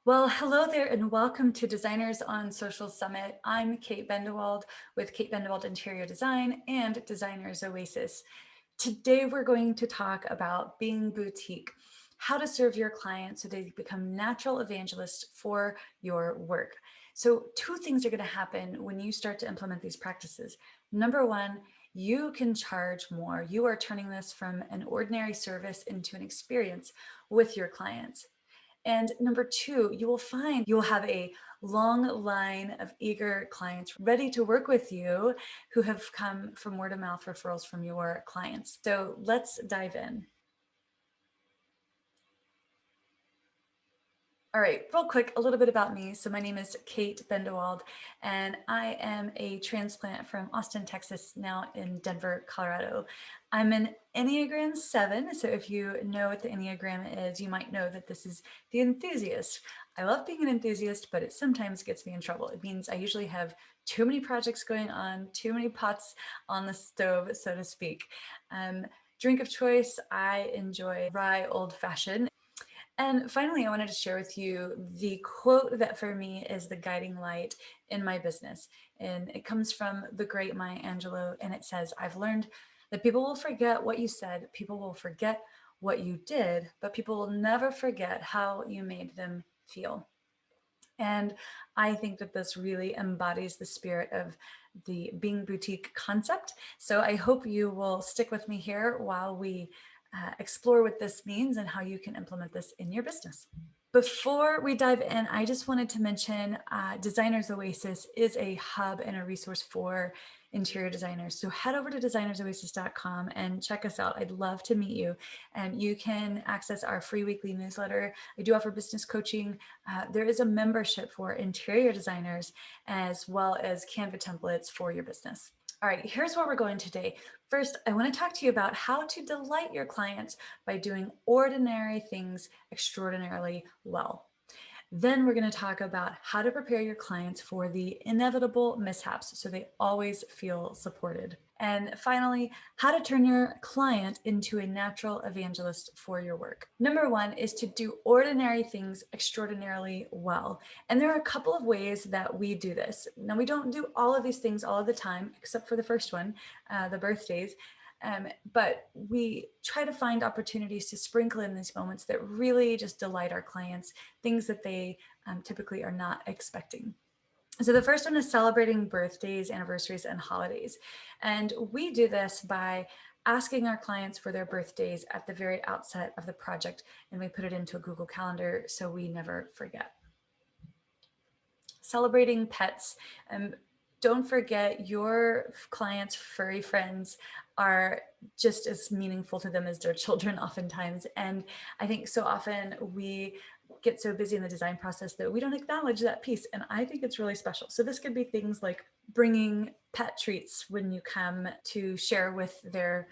Well, hello there and welcome to Designers on Social Summit. I'm Kate Bendewald with Kate Bendewald Interior Design and Designers Oasis. Today we're going to talk about being boutique, how to serve your clients so they become natural evangelists for your work. So two things are going to happen when you start to implement these practices. Number one, you can charge more. You are turning this from an ordinary service into an experience with your clients. And number two, you will find you'll have a long line of eager clients ready to work with you who have come from word of mouth referrals from your clients. So let's dive in. All right, real quick, a little bit about me. So my name is Kate Bendewald, and I am a transplant from Austin, Texas, now in Denver, Colorado. I'm an Enneagram 7, so if you know what the Enneagram is, you might know that this is the enthusiast. I love being an enthusiast, but it sometimes gets me in trouble. It means I usually have too many projects going on, too many pots on the stove, so to speak. Drink of choice, I enjoy rye old fashioned. And finally, I wanted to share with you the quote that for me is the guiding light in my business. And it comes from the great Maya Angelou. And it says, I've learned that people will forget what you said, people will forget what you did, but people will never forget how you made them feel. And I think that this really embodies the spirit of the being boutique concept. So I hope you will stick with me here while we explore what this means and how you can implement this in your business. Before we dive in, I just wanted to mention Designers Oasis is a hub and a resource for interior designers. So head over to designersoasiscom and check us out. I'd love to meet you. And you can access our free weekly newsletter. I do offer business coaching. There is a membership for interior designers as well as Canva templates for your business. All right, here's where we're going today. First, I want to talk to you about how to delight your clients by doing ordinary things extraordinarily well. Then we're going to talk about how to prepare your clients for the inevitable mishaps so they always feel supported. And finally, how to turn your client into a natural evangelist for your work. Number one is to do ordinary things extraordinarily well. And there are a couple of ways that we do this. Now, we don't do all of these things all of the time, except for the first one, the birthdays. But we try to find opportunities to sprinkle in these moments that really just delight our clients, things that they typically are not expecting. So the first one is celebrating birthdays, anniversaries, and holidays. And we do this by asking our clients for their birthdays at the very outset of the project, and we put it into a Google Calendar so we never forget. Celebrating pets. Don't forget your clients' furry friends are just as meaningful to them as their children oftentimes. And I think so often we get so busy in the design process that we don't acknowledge that piece. And I think it's really special. So this could be things like bringing pet treats when you come to share with their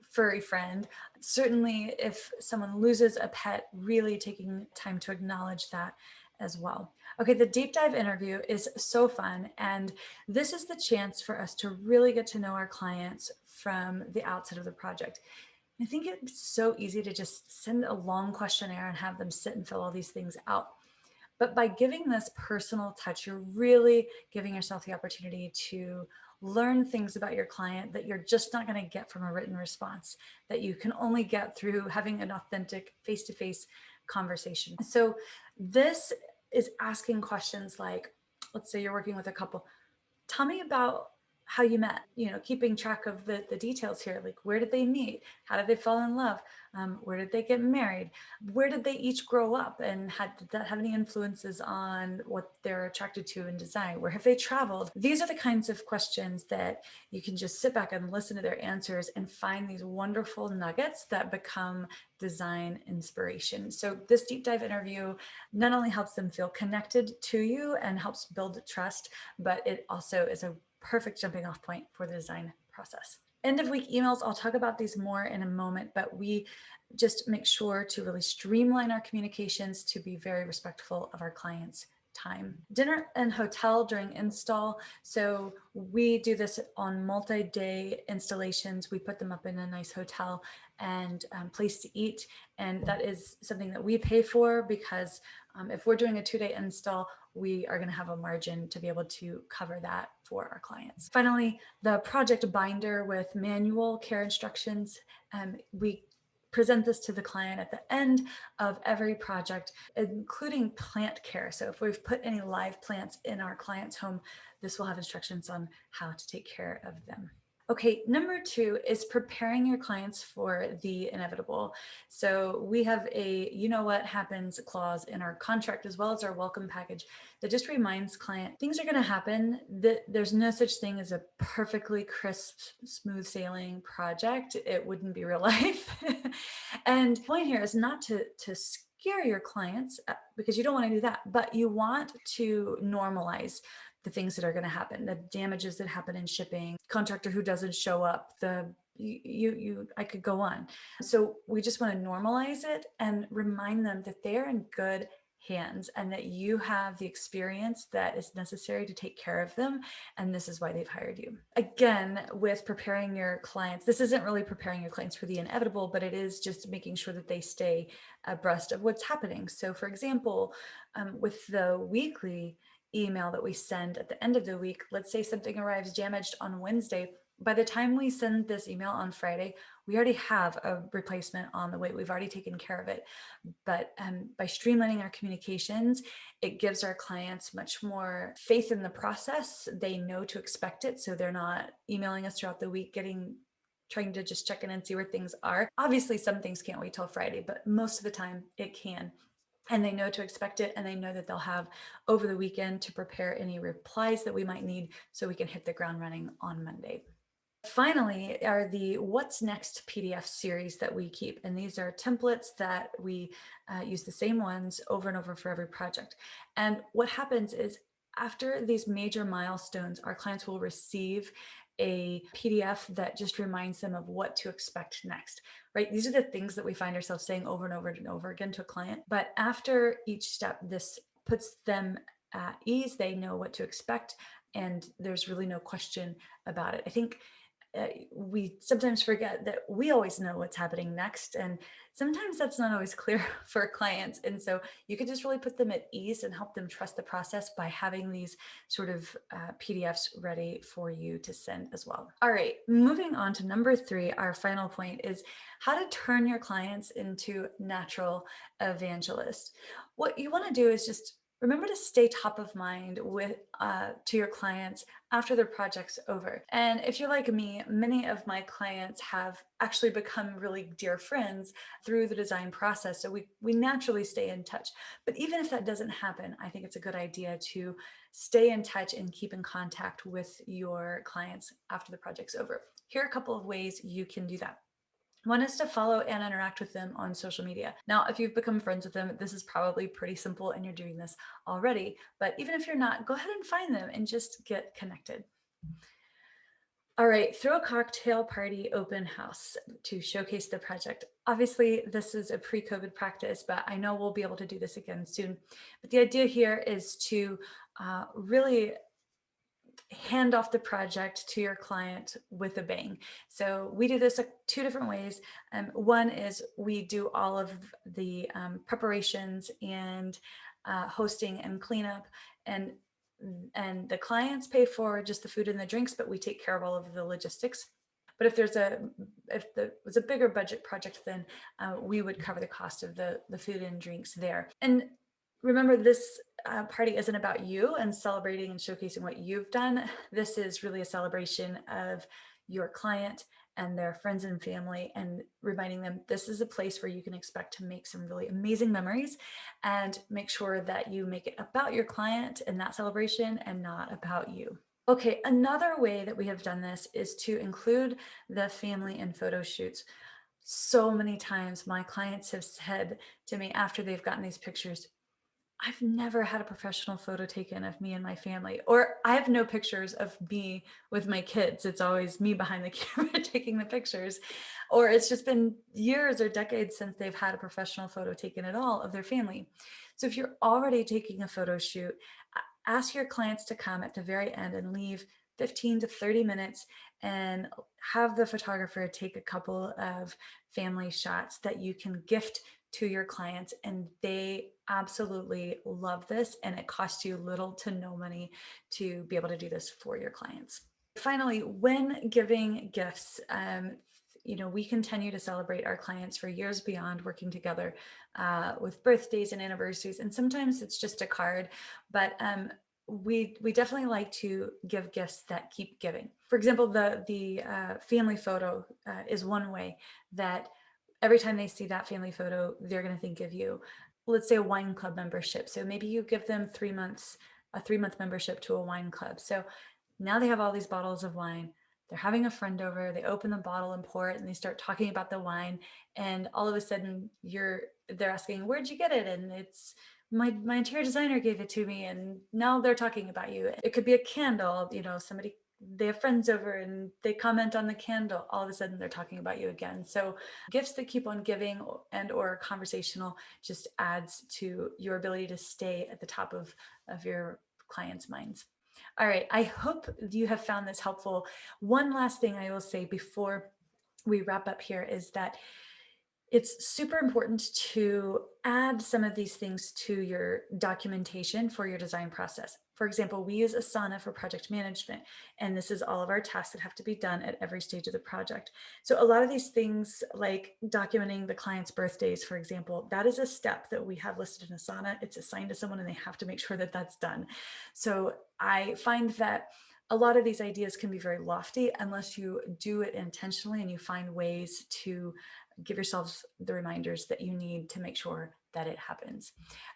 furry friend. Certainly, if someone loses a pet, really taking time to acknowledge that as well. Okay, the deep dive interview is so fun. And this is the chance for us to really get to know our clients from the outset of the project. I think it's so easy to just send a long questionnaire and have them sit and fill all these things out. But by giving this personal touch, you're really giving yourself the opportunity to learn things about your client that you're just not going to get from a written response, that you can only get through having an authentic face-to-face conversation. So this is asking questions like, let's say you're working with a couple, tell me about how you met, keeping track of the details here, like where did they meet? How did they fall in love? Where did they get married? Where did they each grow up? And did that have any influences on what they're attracted to in design? Where have they traveled? These are the kinds of questions that you can just sit back and listen to their answers and find these wonderful nuggets that become design inspiration. So this deep dive interview not only helps them feel connected to you and helps build trust, but it also is a perfect jumping off point for the design process. End of week emails, I'll talk about these more in a moment, but we just make sure to really streamline our communications to be very respectful of our clients' time. Dinner and hotel during install. So we do this on multi-day installations. We put them up in a nice hotel and place to eat. And that is something that we pay for because if we're doing a 2-day install, we are going to have a margin to be able to cover that for our clients. Finally, the project binder with manual care instructions. We present this to the client at the end of every project, including plant care. So if we've put any live plants in our client's home, this will have instructions on how to take care of them. Okay, number 2 is preparing your clients for the inevitable. So we have a you know what happens clause in our contract as well as our welcome package that just reminds client things are going to happen, that there's no such thing as a perfectly crisp, smooth sailing project. It wouldn't be real life. And the point here is not to scare your clients because you don't want to do that, but you want to normalize the things that are going to happen, the damages that happen in shipping, contractor who doesn't show up, I could go on. So we just want to normalize it and remind them that they're in good hands and that you have the experience that is necessary to take care of them. And this is why they've hired you. Again, with preparing your clients, this isn't really preparing your clients for the inevitable, but it is just making sure that they stay abreast of what's happening. So for example, with the weekly email that we send at the end of the week, let's say something arrives damaged on Wednesday. By the time we send this email on Friday, we already have a replacement on the way. We've already taken care of it. But by streamlining our communications, it gives our clients much more faith in the process. They know to expect it. So they're not emailing us throughout the week, trying to just check in and see where things are. Obviously, some things can't wait till Friday, but most of the time it can. And they know to expect it, and they know that they'll have over the weekend to prepare any replies that we might need so we can hit the ground running on Monday. Finally are the What's Next PDF series that we keep. And these are templates that we use the same ones over and over for every project. And what happens is after these major milestones, our clients will receive a PDF that just reminds them of what to expect next, right? These are the things that we find ourselves saying over and over and over again to a client. But after each step, this puts them at ease. They know what to expect, and there's really no question about it. I think we sometimes forget that we always know what's happening next, and sometimes that's not always clear for clients. And so you could just really put them at ease and help them trust the process by having these sort of PDFs ready for you to send as well. All right, moving on to number 3, our final point is how to turn your clients into natural evangelists. What you want to do is just remember to stay top of mind to your clients after their project's over. And if you're like me, many of my clients have actually become really dear friends through the design process. So we naturally stay in touch. But even if that doesn't happen, I think it's a good idea to stay in touch and keep in contact with your clients after the project's over. Here are a couple of ways you can do that. One is to follow and interact with them on social media. Now, if you've become friends with them, this is probably pretty simple and you're doing this already. But even if you're not, go ahead and find them and just get connected. All right, throw a cocktail party open house to showcase the project. Obviously, this is a pre-COVID practice, but I know we'll be able to do this again soon. But the idea here is to really hand off the project to your client with a bang. So we do this 2 different ways. One is we do all of the preparations and hosting and cleanup, and the clients pay for just the food and the drinks, but we take care of all of the logistics. But if there was a bigger budget project, then we would cover the cost of the food and drinks there. And remember, this party isn't about you and celebrating and showcasing what you've done. This is really a celebration of your client and their friends and family, and reminding them this is a place where you can expect to make some really amazing memories, and make sure that you make it about your client and that celebration and not about you. Okay, another way that we have done this is to include the family in photo shoots. So many times my clients have said to me after they've gotten these pictures, I've never had a professional photo taken of me and my family, or I have no pictures of me with my kids. It's always me behind the camera taking the pictures, or it's just been years or decades since they've had a professional photo taken at all of their family. So if you're already taking a photo shoot, ask your clients to come at the very end and leave 15 to 30 minutes and have the photographer take a couple of family shots that you can gift to your clients, and they absolutely love this, and it costs you little to no money to be able to do this for your clients. Finally, when giving gifts, we continue to celebrate our clients for years beyond, working together with birthdays and anniversaries, and sometimes it's just a card, but we definitely like to give gifts that keep giving. For example, the family photo is one way that every time they see that family photo, they're going to think of you. Let's say a wine club membership. So maybe you give them 3 months, a 3-month membership to a wine club. So now they have all these bottles of wine. They're having a friend over, they open the bottle and pour it, and they start talking about the wine. And all of a sudden they're asking, where'd you get it? And it's my interior designer gave it to me. And now they're talking about you. It could be a candle, somebody, they have friends over and they comment on the candle. All of a sudden they're talking about you again. So gifts that keep on giving and or conversational just adds to your ability to stay at the top of your clients' minds. All right, I hope you have found this helpful. One last thing I will say before we wrap up here is that it's super important to add some of these things to your documentation for your design process. For example, we use Asana for project management, and this is all of our tasks that have to be done at every stage of the project. So a lot of these things, like documenting the client's birthdays, for example, that is a step that we have listed in Asana. It's assigned to someone and they have to make sure that that's done. So I find that a lot of these ideas can be very lofty unless you do it intentionally and you find ways to give yourselves the reminders that you need to make sure that it happens.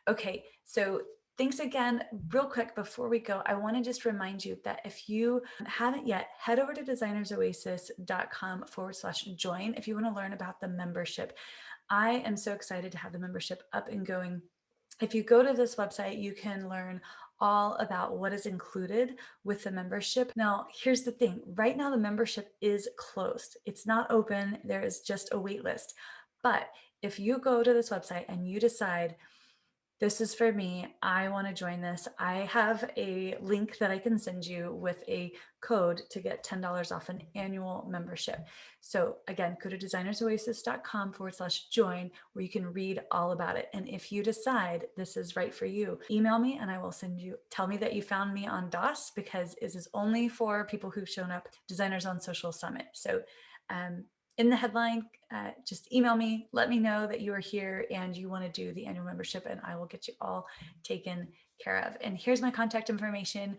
Okay, so thanks again. Real quick before we go, I want to just remind you that if you haven't yet, head over to designersoasiscom/join if you want to learn about the membership. I am so excited to have the membership up and going. If you go to this website, you can learn all about what is included with the membership. Now, here's the thing. Right now, the membership is closed. It's not open. There is just a wait list. But if you go to this website and you decide, this is for me, I want to join this, I have a link that I can send you with a code to get $10 off an annual membership. So again, go to designersoasis.com/join where you can read all about it. And if you decide this is right for you, email me and I will tell me that you found me on DOS, because this is only for people who've shown up Designers on Social Summit. So in the headline, just email me, let me know that you are here and you want to do the annual membership, and I will get you all taken care of. And here's my contact information.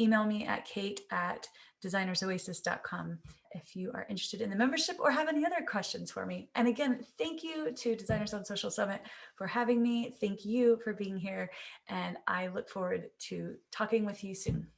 Email me at kate@designersoasis.com if you are interested in the membership or have any other questions for me. And again, thank you to Designers on Social Summit for having me. Thank you for being here. And I look forward to talking with you soon.